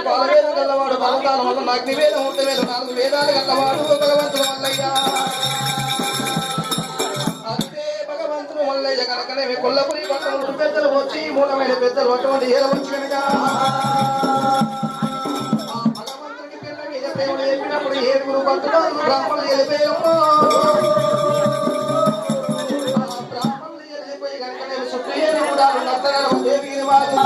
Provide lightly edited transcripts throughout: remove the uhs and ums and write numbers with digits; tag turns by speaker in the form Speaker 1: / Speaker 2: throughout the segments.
Speaker 1: పాలవేదం గల్లవాడు పర్వతాల వల్ల అగ్నివేదం ఉత్తవేదం 4 వేదాలు గల్లవాడు భగవంతుడు మల్లయ్య అదే భగవంతుడు మల్లయ్య కనుకనే కొల్లపురి పట్టణంలో పెద్దలు వచ్చి మూలమైన పెద్దలు అటువంటి ఏల వచ్చి కనుక భగవంతుడికి పిల్ల మీద ప్రేమ చెప్పినప్పుడు 7 భక్తులు బ్రాహ్మణులు వెళ్ళిపోయాము బ్రాహ్మణులు వెళ్ళిపోయి కనుక సుప్రియని కూడా నత్తనాలు దేవిని వారు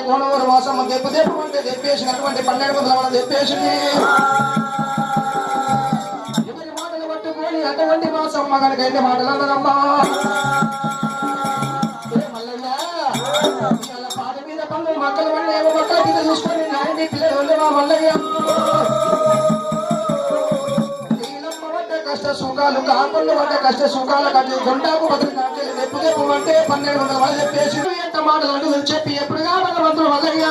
Speaker 1: కోనవరం వాసమ్మ దెబ్బ అంటే దెబ్బేసినటువంటి 1200 మనం తెప్పేసింది ఎవరి మాటలు పట్టుకొని అటువంటి వాసమ్మ కనుక ఎన్ని మాటలు అన్నారమ్మా మల్లయ్య పాట మీద పనులు మక్కల వల్ల ఏమో మక్కల కింద చూసుకొని నాయని పిల్లలు మా మల్లయ్య నీలమ్మ పడ్డ కష్ట సుఖాలు కాకుండా పడ్డ కష్ట సుఖాలు కట్టి గుండాకు బదులు కాటేది దెబ్బ అంటే 1200 వాళ్ళు చెప్పేసి ఎంత మాటలు అంటూ చెప్పి ఎప్పుడుగా భగవంతుడు మల్లయ్య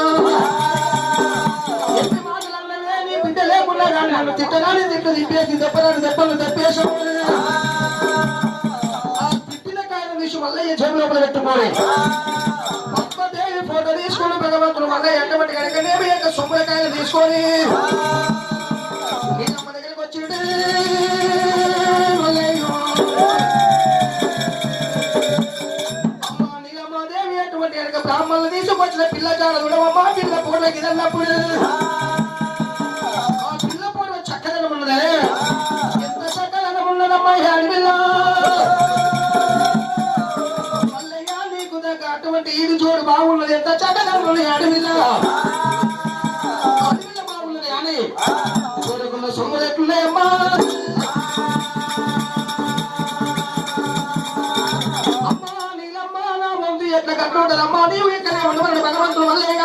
Speaker 1: ఎన్ని మాటలు అన్నవే నీ బిడ్డ లేకుండా కానీ నన్ను తిట్టగానే తిట్టు తిప్పేసి దెబ్బలను దెబ్బలు తెప్పేసి ఆ తిట్టిన కాయను తీసి మల్లయ్య చెవి లోపల పెట్టుకోని పద్మదేవి ఫోటో తీసుకొని భగవంతుడు మల్లయ్య ఎటువంటి కనుకనేమి యొక్క సొమ్ములకాయలు తీసుకొని నీలమ్మ దగ్గరికి వచ్చి బ్రాహ్మణులు తీసుకొచ్చిన పిల్లచాడ చూడమమ్మా పిల్ల పూటకి ఇదన్నప్పుడు ఆ పిల్ల పూట చక్కదనం ఉన్నదే ఎంత చక్కదనం ఉన్నదమ్మా అడవిల్ల మల్లయ్య నీకు దగ్గర అటువంటి ఈడు చూడు బాగున్నది ఎంత చక్కదనం ఉన్నది అడవిల్ల అడవిల్ల బాగున్నది కానీ చూడకుండా సొమ్ములు ఎట్లున్నాయమ్మా ఎట్లా కట్టుకుంటారమ్మా నీవు ఇక్కడే ఉండమని భగవంతుడు మల్లయ్య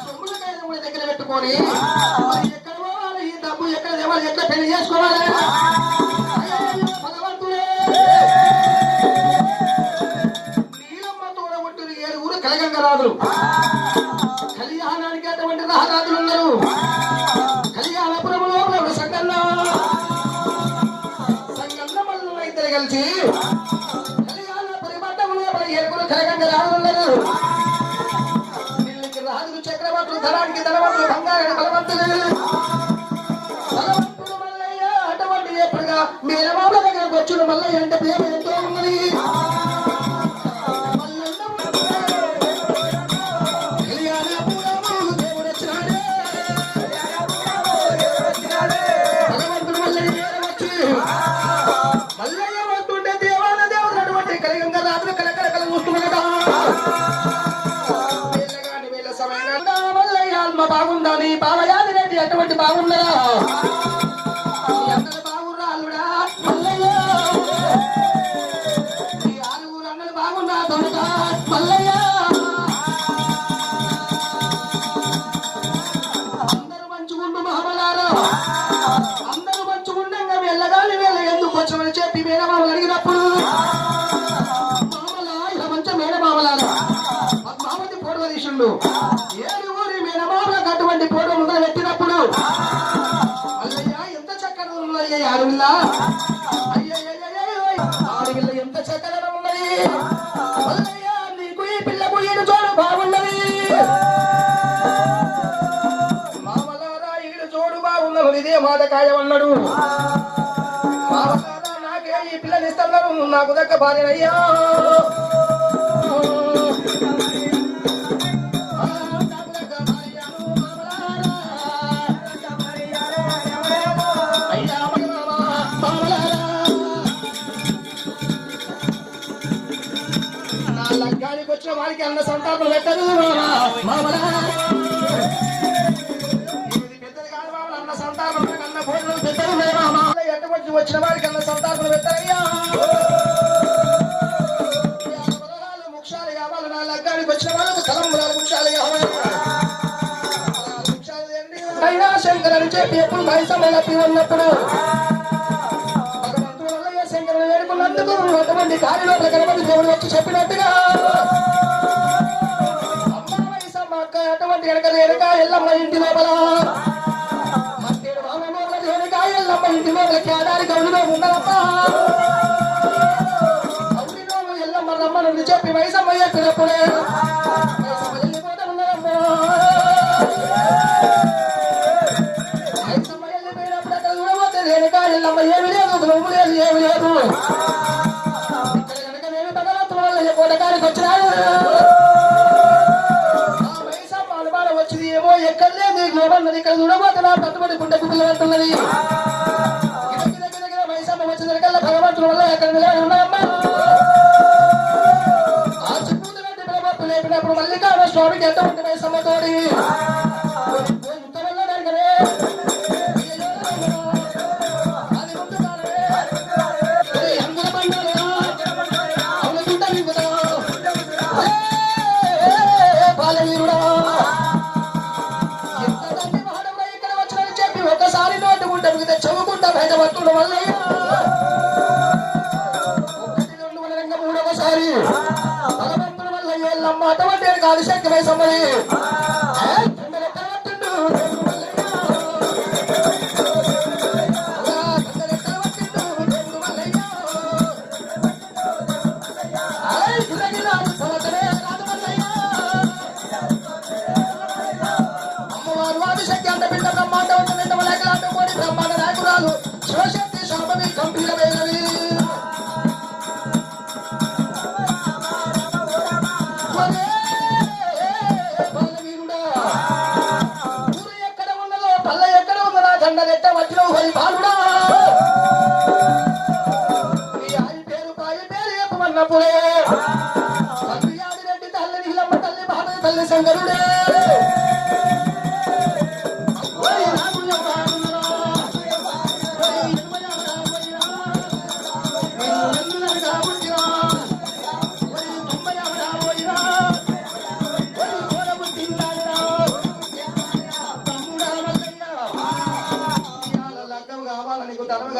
Speaker 1: సొమ్ములకాయ దగ్గర పెట్టుకొని ఎక్కడ పోవాలి ఈ డబ్బు ఎక్కడ దేవాలి ఎట్లా పెళ్లి చేసుకోవాలి భగవంతుడే నీలమ్మ తోడగొట్టిన 7 కలగంగరాజులు కళ్యాణానికి అటువంటి రహరాజులు ఉన్నారు కళ్యాణపురంలో సంగన్న మల్ల ఇద్దరు కలిసి రాజులు చక్రవర్తులు ధనానికి ధనవంతులు బంగారానికి బలవంతులు బలవంతుడు మల్లయ్య అటువంటి ఎప్పుడుగా మేనమామ దగ్గరకు వచ్చుడు మల్లయ్య అంటే ప్రేమ ఎంతో ఉన్నది దేవుడు వచ్చినాడే భగవంతుడు మల్లయ్య వచ్చి మల్లయ్య వస్తుంటే దేవాల దేవుడు అటువంటి కలిగంగ రాత్రి కలకల చూస్తున్నాడట బాగుందా నీ బావయాది రెడ్డి అటువంటి బాగున్నారా అన్నలు బాగున్నా అల్లుడా మల్లయ్య ఈ 6 అన్నలు బాగున్నా దొరక మల్లయ్య అందరూ మంచుకుంటూ మహమలారా అందరూ మంచుకుండంగా వెళ్ళగాలి వెళ్ళ ఎందుకు వచ్చమని చెప్పి మేనమామలు అడిగినప్పుడు మామలా ఇలా మంచి మేనమామలారా పద్మావతి పూర్వదీశుడు 7 అటువంటి ఫోటో ముందర పెట్టినప్పుడు అల్లయ్య ఎంత చక్కగా ఉన్నది అడవిల్ల అడవిల్ల ఎంత చక్కగా ఉన్నది అల్లయ్య నీకు ఈ పిల్లకు ఈడు చూడు బాగున్నది మామలారా ఈడు చూడు బాగున్నది ఇదే మాట కాయమన్నాడు మామలారా నాకే ఈ పిల్లని ఇస్తున్నారు నాకు దక్క భార్యనయ్యా లగ్గానికి వచ్చిన వారికి అన్న సంతాపం పెట్టదు పెద్దది కాదు మామూలు అన్న సంతాపం అన్న భోజనం పెద్దది ఎట్టకొచ్చి వచ్చిన వారికి అన్న సంతాపం పెట్టారయ్యా ముక్షాలు కావాలి నా లగ్గానికి వచ్చిన వాళ్ళకు తలంబురాలు ముక్షాలు కావాలి అయినా శంకర్ అని చెప్పి ఎప్పుడు మైసమ్మ ఉన్నప్పుడు శంకరుడు వేడుకున్నందుకు అటువంటి దారిలో గణపతి దేవుడు వచ్చి చెప్పినట్టుగా అమ్మ మైసమ్మ అక్క అటువంటి ఎనక ఎల్లమ్మ ఇంటి లోపల ఇంటి మీద కేదారి గౌలిలో ఉన్నదమ్మా ఎల్లమ్మ రమ్మని చెప్పి వయసమ్మ చెప్పినప్పుడే వెళ్ళిపోతా ఉన్నదమ్మా వయసమ్మ వెళ్ళిపోయినప్పుడు అక్కడ చూడబోతే రేణుక ఎల్లమ్మ ఏమి లేదు రూము లేదు ఏమి లేదు ఇక్కడ కనుక నేను భగవంతుల వల్ల కోటకానికి వచ్చినాడు వయసమ్మ అనుమానం వచ్చింది ఏమో ఎక్కడ లేదు ఏమన్నది ఇక్కడ చూడబోతే నా పట్టుబడి గుండె గుడ్డలు అంటున్నది వయసమ్మ వచ్చిన భగవంతుల వల్ల ఎక్కడ నిలబడి ఉన్నాయమ్మా లేపినప్పుడు మల్లికార్జున స్వామికి ఎంత ఉంటుంది సమ్మతోడి బాలవీరుడా ఎంతమంది మహానవుడు ఇక్కడ వచ్చినని చెప్పి ఒకసారి నోటు గుంట మిగతా చెవుకుంటా బయట పట్టుకోవడం వల్ల మూడవసారి ఎల్లమ్మ అటువంటి కాదు శక్తిమై సమ్మది అమ్మవారు ఆదిశక్తి అంత బిడ్డ బ్రహ్మాండ లేకలాంటి బ్రహ్మాండ నాయకురాలు శివశక్తి శాంభవి గంభీరమైనది ఎట్ట వచ్చినవు హరి బాలుడా నీ ఆయి పేరు చెప్పమన్నప్పుడే తల్లి ఆదిరెడ్డి తల్లి నీలమ్మ తల్లి భారత తల్లి శంకరుడే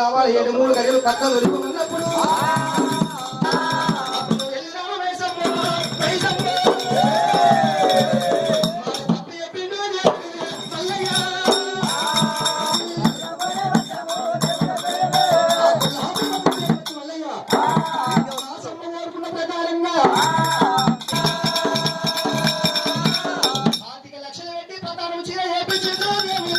Speaker 1: కావాలి 7 గడియలు కట్ట దొరికినప్పుడు ప్రకారంగా 5 లక్షలు పెట్టి ప్రధానం చీర చేపించింది దేవుని